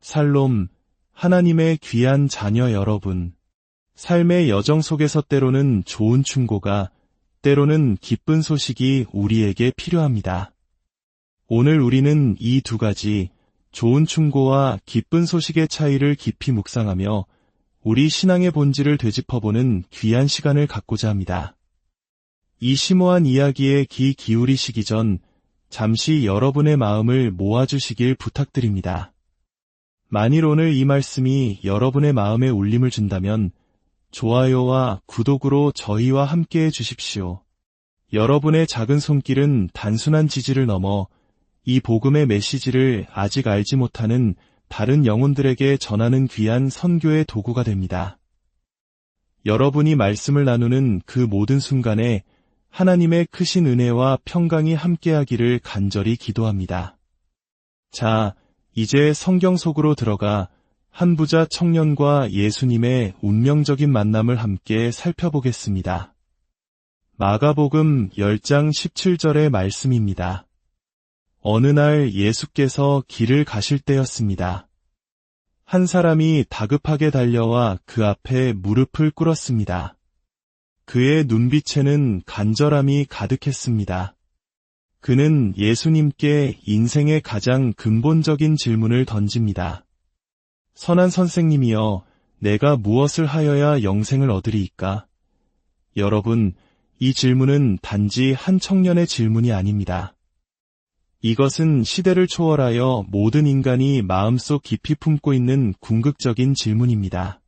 샬롬, 하나님의 귀한 자녀 여러분. 삶의 여정 속에서 때로는 좋은 충고가, 때로는 기쁜 소식이 우리에게 필요합니다. 오늘 우리는 이 두 가지, 좋은 충고와 기쁜 소식의 차이를 깊이 묵상하며 우리 신앙의 본질을 되짚어보는 귀한 시간을 갖고자 합니다. 이 심오한 이야기에 귀 기울이시기 전 잠시 여러분의 마음을 모아주시길 부탁드립니다. 만일 오늘 이 말씀이 여러분의 마음에 울림을 준다면 좋아요와 구독으로 저희와 함께해 주십시오. 여러분의 작은 손길은 단순한 지지를 넘어 이 복음의 메시지를 아직 알지 못하는 다른 영혼들에게 전하는 귀한 선교의 도구가 됩니다. 여러분이 말씀을 나누는 그 모든 순간에 하나님의 크신 은혜와 평강이 함께하기를 간절히 기도합니다. 자, 이제 성경 속으로 들어가 한 부자 청년과 예수님의 운명적인 만남을 함께 살펴보겠습니다. 마가복음 10장 17절의 말씀입니다. 어느 날 예수께서 길을 가실 때였습니다. 한 사람이 다급하게 달려와 그 앞에 무릎을 꿇었습니다. 그의 눈빛에는 간절함이 가득했습니다. 그는 예수님께 인생의 가장 근본적인 질문을 던집니다. 선한 선생님이여, 내가 무엇을 하여야 영생을 얻으리이까? 여러분, 이 질문은 단지 한 청년의 질문이 아닙니다. 이것은 시대를 초월하여 모든 인간이 마음속 깊이 품고 있는 궁극적인 질문입니다.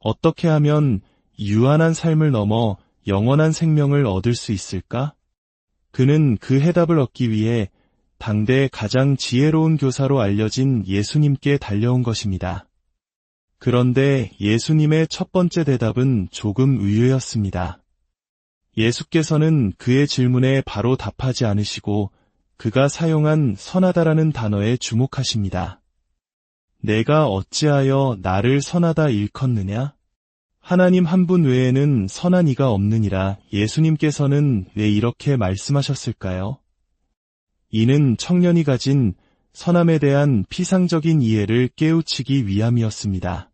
어떻게 하면 유한한 삶을 넘어 영원한 생명을 얻을 수 있을까? 그는 그 해답을 얻기 위해 당대 가장 지혜로운 교사로 알려진 예수님께 달려온 것입니다. 그런데 예수님의 첫 번째 대답은 조금 의외였습니다. 예수께서는 그의 질문에 바로 답하지 않으시고 그가 사용한 선하다라는 단어에 주목하십니다. 내가 어찌하여 나를 선하다 일컫느냐? 하나님 한 분 외에는 선한 이가 없느니라. 예수님께서는 왜 이렇게 말씀하셨을까요? 이는 청년이 가진 선함에 대한 피상적인 이해를 깨우치기 위함이었습니다.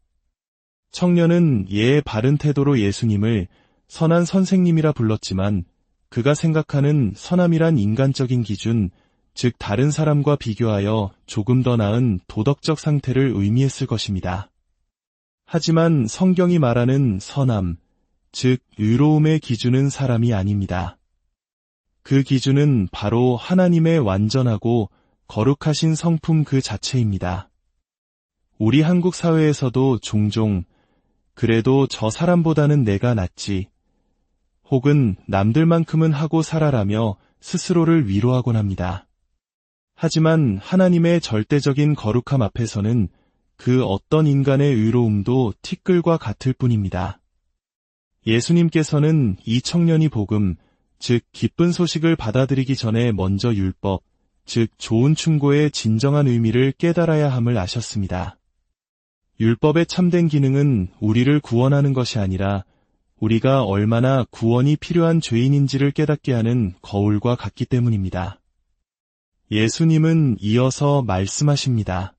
청년은 예의 바른 태도로 예수님을 선한 선생님이라 불렀지만 그가 생각하는 선함이란 인간적인 기준, 즉 다른 사람과 비교하여 조금 더 나은 도덕적 상태를 의미했을 것입니다. 하지만 성경이 말하는 선함, 즉 의로움의 기준은 사람이 아닙니다. 그 기준은 바로 하나님의 완전하고 거룩하신 성품 그 자체입니다. 우리 한국 사회에서도 종종 그래도 저 사람보다는 내가 낫지, 혹은 남들만큼은 하고 살아라며 스스로를 위로하곤 합니다. 하지만 하나님의 절대적인 거룩함 앞에서는 그 어떤 인간의 의로움도 티끌과 같을 뿐입니다. 예수님께서는 이 청년이 복음, 즉 기쁜 소식을 받아들이기 전에 먼저 율법, 즉 좋은 충고의 진정한 의미를 깨달아야 함을 아셨습니다. 율법의 참된 기능은 우리를 구원하는 것이 아니라 우리가 얼마나 구원이 필요한 죄인인지를 깨닫게 하는 거울과 같기 때문입니다. 예수님은 이어서 말씀하십니다.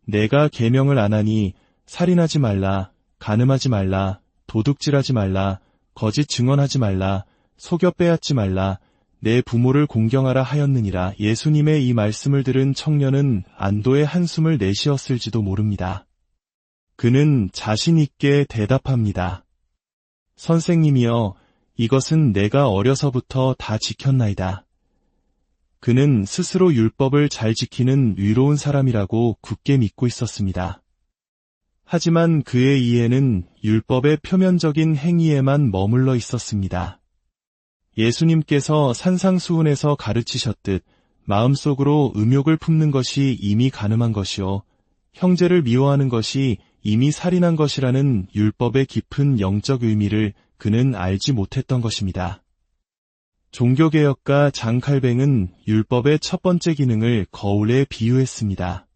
내가 계명을 안 하니 살인하지 말라, 간음하지 말라, 도둑질하지 말라, 거짓 증언하지 말라, 속여 빼앗지 말라, 내 부모를 공경하라 하였느니라. 예수님의 이 말씀을 들은 청년은 안도의 한숨을 내쉬었을지도 모릅니다. 그는 자신 있게 대답합니다. 선생님이여, 이것은 내가 어려서부터 다 지켰나이다. 그는 스스로 율법을 잘 지키는 의로운 사람이라고 굳게 믿고 있었습니다. 하지만 그의 이해는 율법의 표면적인 행위에만 머물러 있었습니다. 예수님께서 산상수훈에서 가르치셨듯 마음속으로 음욕을 품는 것이 이미 간음한 것이요, 형제를 미워하는 것이 이미 살인한 것이라는 율법의 깊은 영적 의미를 그는 알지 못했던 것입니다. 종교개혁가 장칼뱅은 율법의 첫 번째 기능을 거울에 비유했습니다.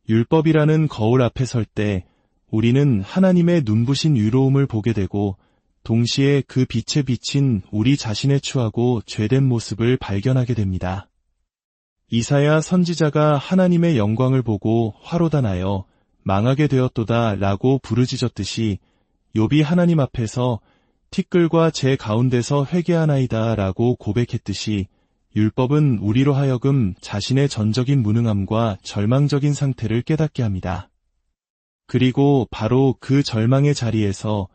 율법이라는 거울 앞에 설 때 우리는 하나님의 눈부신 의로움을 보게 되고 동시에 그 빛에 비친 우리 자신의 추하고 죄된 모습을 발견하게 됩니다. 이사야 선지자가 하나님의 영광을 보고 화로다나여 망하게 되었도다 라고 부르짖었듯이 욥이 하나님 앞에서 티끌과 제 가운데서 회개하나이다 라고 고백했듯이 율법은 우리로 하여금 자신의 전적인 무능함과 절망적인 상태를 깨닫게 합니다. 그리고 바로 그 절망의 자리에서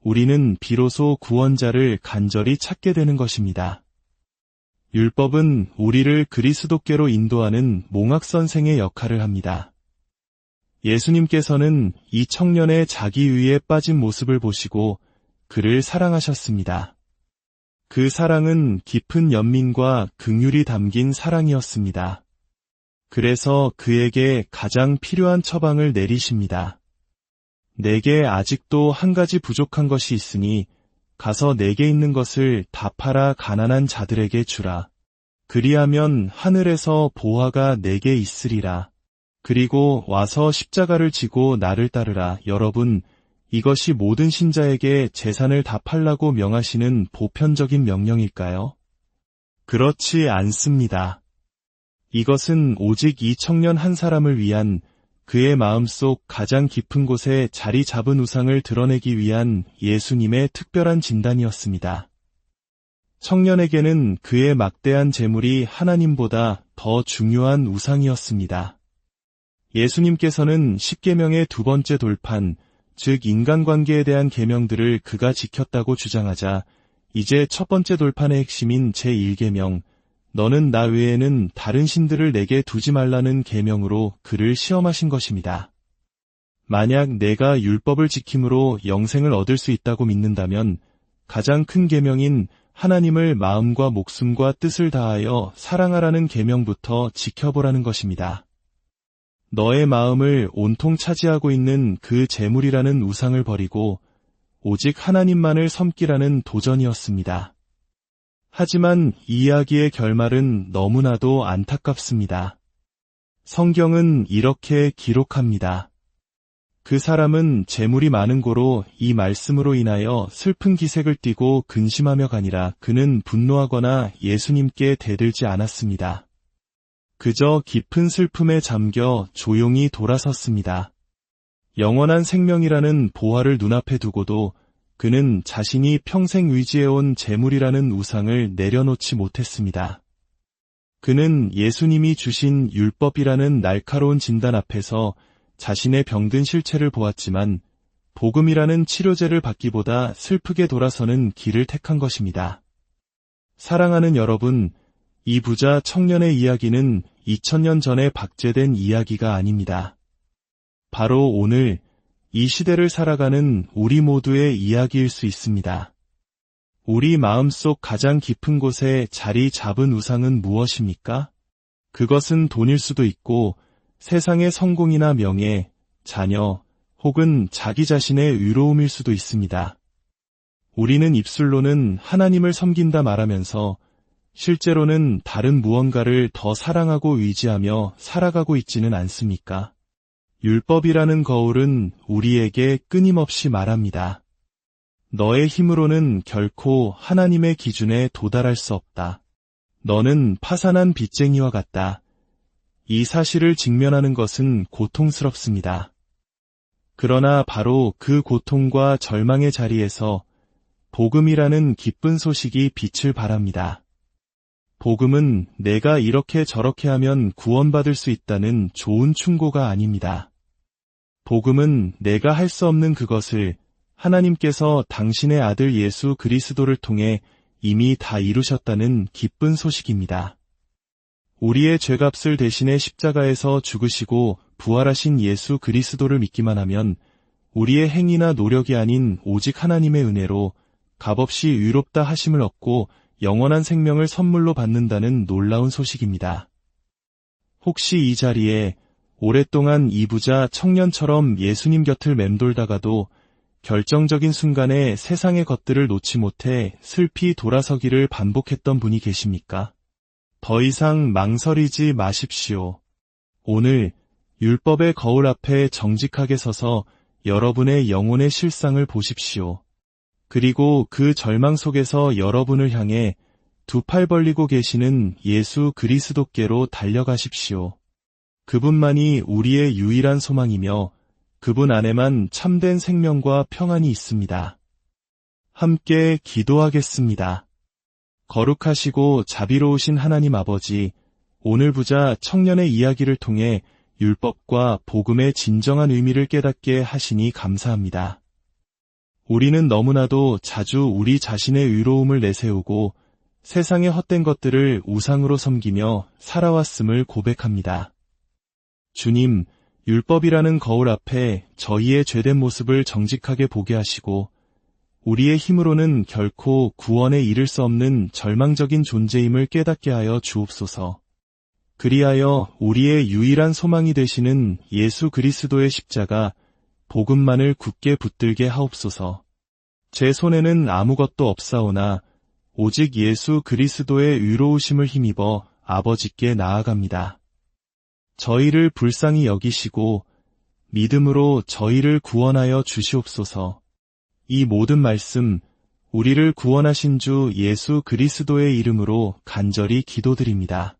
우리는 비로소 구원자를 간절히 찾게 되는 것입니다. 율법은 우리를 그리스도께로 인도하는 몽학선생의 역할을 합니다. 예수님께서는 이 청년의 자기위에 빠진 모습을 보시고 그를 사랑하셨습니다. 그 사랑은 깊은 연민과 긍휼이 담긴 사랑이었습니다. 그래서 그에게 가장 필요한 처방을 내리십니다. 내게 아직도 한 가지 부족한 것이 있으니 가서 내게 있는 것을 다 팔아 가난한 자들에게 주라. 그리하면 하늘에서 보화가 내게 있으리라. 그리고 와서 십자가를 지고 나를 따르라. 여러분, 이것이 모든 신자에게 재산을 다 팔라고 명하시는 보편적인 명령일까요? 그렇지 않습니다. 이것은 오직 이 청년 한 사람을 위한 그의 마음속 가장 깊은 곳에 자리 잡은 우상을 드러내기 위한 예수님의 특별한 진단이었습니다. 청년에게는 그의 막대한 재물이 하나님보다 더 중요한 우상이었습니다. 예수님께서는 십계명의 두 번째 돌판, 즉 인간관계에 대한 계명들을 그가 지켰다고 주장하자 이제 첫 번째 돌판의 핵심인 제1계명, 너는 나 외에는 다른 신들을 내게 두지 말라는 계명으로 그를 시험하신 것입니다. 만약 내가 율법을 지킴으로 영생을 얻을 수 있다고 믿는다면 가장 큰 계명인 하나님을 마음과 목숨과 뜻을 다하여 사랑하라는 계명부터 지켜보라는 것입니다. 너의 마음을 온통 차지하고 있는 그 재물이라는 우상을 버리고 오직 하나님만을 섬기라는 도전이었습니다. 하지만 이 이야기의 결말은 너무나도 안타깝습니다. 성경은 이렇게 기록합니다. 그 사람은 재물이 많은 고로 이 말씀으로 인하여 슬픈 기색을 띠고 근심하며 가니라. 그는 분노하거나 예수님께 대들지 않았습니다. 그저 깊은 슬픔에 잠겨 조용히 돌아섰습니다. 영원한 생명이라는 보화를 눈앞에 두고도 그는 자신이 평생 의지해온 재물이라는 우상을 내려놓지 못했습니다. 그는 예수님이 주신 율법이라는 날카로운 진단 앞에서 자신의 병든 실체를 보았지만 복음이라는 치료제를 받기보다 슬프게 돌아서는 길을 택한 것입니다. 사랑하는 여러분, 이 부자 청년의 이야기는 2000년 전에 박제된 이야기가 아닙니다. 바로 오늘 이 시대를 살아가는 우리 모두의 이야기일 수 있습니다. 우리 마음속 가장 깊은 곳에 자리 잡은 우상은 무엇입니까? 그것은 돈일 수도 있고 세상의 성공이나 명예, 자녀, 혹은 자기 자신의 의로움일 수도 있습니다. 우리는 입술로는 하나님을 섬긴다 말하면서 실제로는 다른 무언가를 더 사랑하고 의지하며 살아가고 있지는 않습니까? 율법이라는 거울은 우리에게 끊임없이 말합니다. 너의 힘으로는 결코 하나님의 기준에 도달할 수 없다. 너는 파산한 빚쟁이와 같다. 이 사실을 직면하는 것은 고통스럽습니다. 그러나 바로 그 고통과 절망의 자리에서 복음이라는 기쁜 소식이 빛을 발합니다. 복음은 내가 이렇게 저렇게 하면 구원받을 수 있다는 좋은 충고가 아닙니다. 복음은 내가 할 수 없는 그것을 하나님께서 당신의 아들 예수 그리스도를 통해 이미 다 이루셨다는 기쁜 소식입니다. 우리의 죄값을 대신해 십자가에서 죽으시고 부활하신 예수 그리스도를 믿기만 하면 우리의 행위나 노력이 아닌 오직 하나님의 은혜로 값없이 의롭다 하심을 얻고 영원한 생명을 선물로 받는다는 놀라운 소식입니다. 혹시 이 자리에 오랫동안 이 부자 청년처럼 예수님 곁을 맴돌다가도 결정적인 순간에 세상의 것들을 놓지 못해 슬피 돌아서기를 반복했던 분이 계십니까? 더 이상 망설이지 마십시오. 오늘 율법의 거울 앞에 정직하게 서서 여러분의 영혼의 실상을 보십시오. 그리고 그 절망 속에서 여러분을 향해 두 팔 벌리고 계시는 예수 그리스도께로 달려가십시오. 그분만이 우리의 유일한 소망이며 그분 안에만 참된 생명과 평안이 있습니다. 함께 기도하겠습니다. 거룩하시고 자비로우신 하나님 아버지, 오늘 부자 청년의 이야기를 통해 율법과 복음의 진정한 의미를 깨닫게 하시니 감사합니다. 우리는 너무나도 자주 우리 자신의 의로움을 내세우고 세상의 헛된 것들을 우상으로 섬기며 살아왔음을 고백합니다. 주님, 율법이라는 거울 앞에 저희의 죄된 모습을 정직하게 보게 하시고 우리의 힘으로는 결코 구원에 이를 수 없는 절망적인 존재임을 깨닫게 하여 주옵소서. 그리하여 우리의 유일한 소망이 되시는 예수 그리스도의 십자가, 복음만을 굳게 붙들게 하옵소서. 제 손에는 아무것도 없사오나 오직 예수 그리스도의 의로우심을 힘입어 아버지께 나아갑니다. 저희를 불쌍히 여기시고 믿음으로 저희를 구원하여 주시옵소서. 이 모든 말씀, 우리를 구원하신 주 예수 그리스도의 이름으로 간절히 기도드립니다.